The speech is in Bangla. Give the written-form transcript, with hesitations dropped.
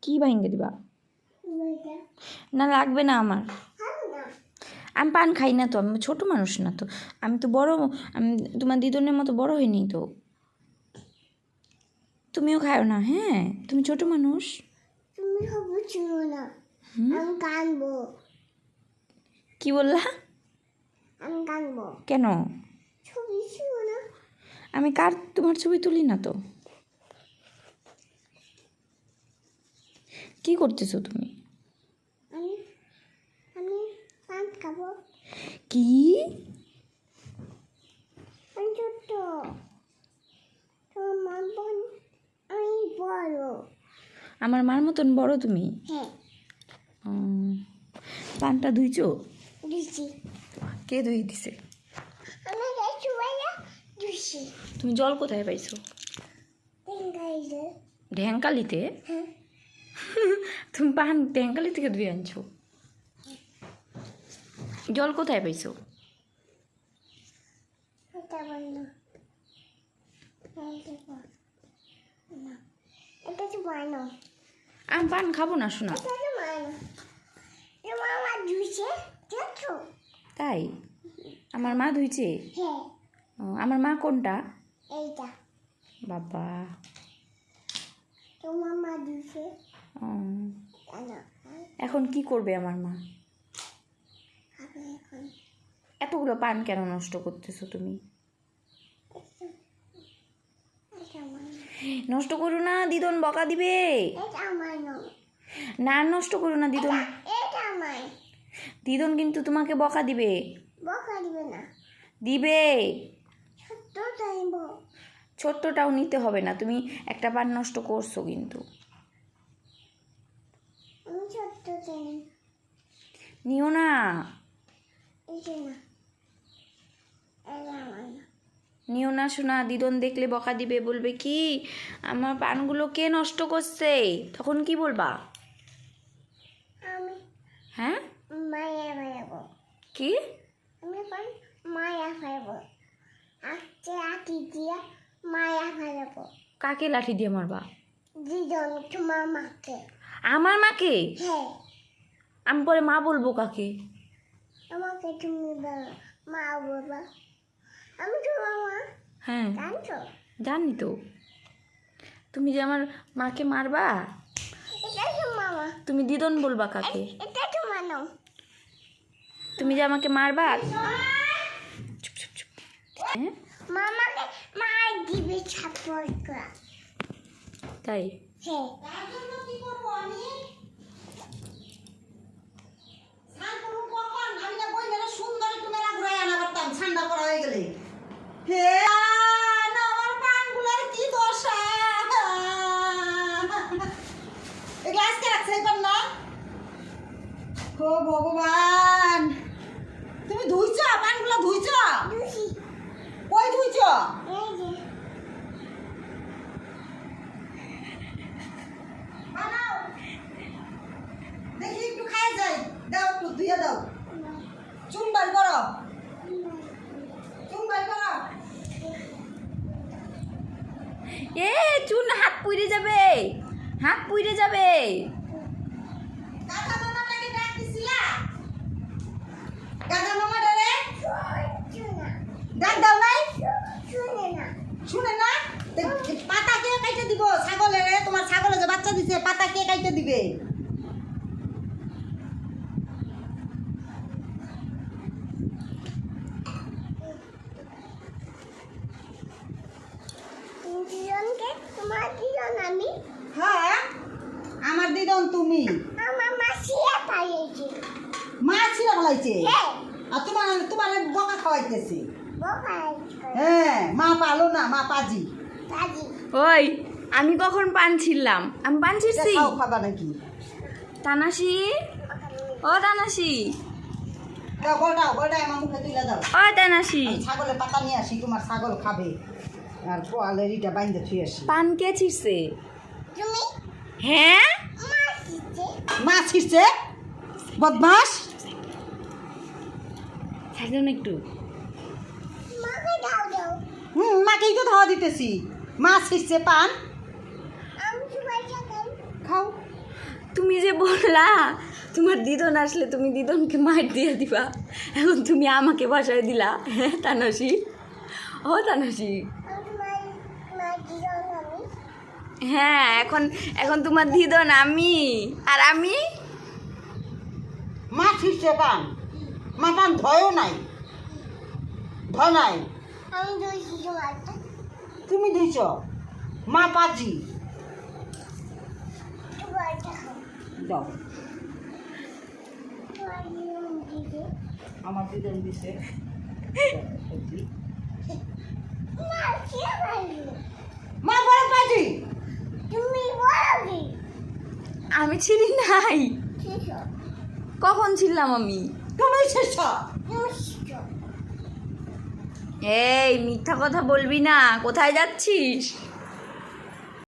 কি ভাঙ্গে দিবা? না লাগবে না আমার, আমি পান খাই না তো, আমি ছোট মানুষ না তো, আমি তো বড়, আমি তোমার দিদনের মতো বড় হইনি তো। তুমিও খাও না? হ্যাঁ, তুমি ছোট মানুষ। তুমি ছিল না, আমি কানবো। কি বললা? আমি কানবো। কেন? ছবি ছিল না। আমি তোমার ছবি তুলি না তো। কি করতেছো তুমি? আমি পান খাবো। কি? আমি ছোট, তোমার বোন আমি বড়। আমার মার মতন বড় তুমি? হ্যাঁ। পানটা ধুইছো? দিছি। কে ধুই দিছে? আমি গেছি ভাইয়া দিছি। তুমি জল কোথায় পাইছো? ঢেঙ্গাইলে। ঢেঙ্কালিতে? হ্যাঁ। তুমি পান ঢেঙ্কালি থেকে ধুয়ে আনছো? জল কোথায় পাইছো? এটা বন্ধ। এটা তো মানো। আমি পান খাবো না শোনা। এটা তো মানো। তোমার মা ধুইছে দেখো। তাই? আমার মা ধুইছে? হ্যাঁ। আমার মা কোনটা? এইটা। বাবা। তোমার মা ধুইছে। এখন কি করবে আমার মা? এখন এতগুলো পান কেন নষ্ট করতেছো তুমি? নষ্ট করো না, দিদন বকা দিবে। না নষ্ট করো না দিদন, দিদন কিন্তু তোমাকে বকা দিবে। বকা দিবে না, দিবে। ছোট্টটাই ছোট্টটাও নিতে হবে না, তুমি একটা পান নষ্ট করছো কিন্তু। আমি ছোট্ট চাই নিও না। নিও না শোনা, দিদন দেখলে বকা দিবে, বলবে কি আমার পানগুলো কে নষ্ট করছে, তখন কি বলবা? হ্যাঁ, মায়া ফেলবো। কি? আমি এখন মায়া ফেলবো, লাঠি দিয়ে মায়া ফেলবো। কাকে লাঠি দিয়ে মারবা? দিদন, তোমার মাকে। আমার মাকে? হ্যাঁ। আমি পরে মা বলবো কাকে? আমাকে তুমি মা বলবা। আমি তোমার মা। হ্যাঁ জানছো? জানি তো। তুমি যে আমার মাকে মারবা, এটা তো মামা। তুমি দিদন বলবা কাকে? এটা তো মানো। তুমি যে আমাকে মারবা, চুপ চুপ চুপ। হ্যাঁ, মামাকে মার দিবে ছাপড় করা। তাই? হ্যাঁ। ও ভগবান, তুমি ধুইছ পানগুলো? ধুইছ? কই ধুইছ? দেখি একটু খাই যাই, দাও একটু ধুয়ে দাও। চুন বার করো, চুন বার করো। এ চুন, হাত পুড়ে যাবে, হাত পুড়ে যাবে। গাধা মামাটাকে ডাক দিছিলা? গাধা মামাটারে ডাক দাও নাই? শুনে না? পাতা কে কাইতে দিব ছাগলের? তোমার ছাগলে যে বাচ্চা দিছে, পাতা কে কাইতে দিবে? তোমার দিদন আমি। হ্যাঁ, আমার দিদন তুমি। আমার মা শিয়া পাইছে। মা ছিল বলাইছে? হ্যাঁ। আর তোমার তোমার বকা খাওয়াইতেছে? বকা। হ্যাঁ, মা পালো না, মা পাজি। পাজি। ওই আমি কখন পান ছিললাম? আমি পান ছিড়ছি? খাও খাবা নাকি? তানাসি, ও তানাসি, দাও গোলটাও, গোলটা আমার মুখে তুলে দাও। ও তানাসি, ছাগলের পাতা নিয়ে আসি, তোমার ছাগল খাবে। আর পোয়ালের ইটা বাইন্দে থুয়ে আসি। পান কে ছিড়ছে? তুমি? হ্যাঁ, মা শিখছে। মা ছিড়ছে? বদমাস। থাকবেন একটু। মাকে দাও। মাকেই তো ধাওয়া দিতেছি। মা ছিড়ছে পান। আমি সবাই তুমি যে বললা তোমার দিদন আসলে তুমি দিদনকে মার দিয়ে দিবা, এখন তুমি আমাকে বসায় দিলা। হ্যাঁ তানসী, ও তানসী, হ্যাঁ এখন এখন তোমার দিদন আমি, আর আমি মা ঠিকছে পান, মা পান ধয়ও নাই, ধয় নাই। আমি ধুইছি তোমারটা। তুমি ধুইছ, মা পাজি তোমারটা খাও। দাও। তোমার নিয়ম দিবে। আমার দিদন দিছে। না, কে বলবে? মা বড় পাজি। তুমি বলবে। আমি ছিলি নাই, ঠিক আছে। কখন ছিলাম আমি? তুমি শেষ। তুমি শিখো। এই মিথ্যা কথা বলবি না, কোথায় যাচ্ছিস?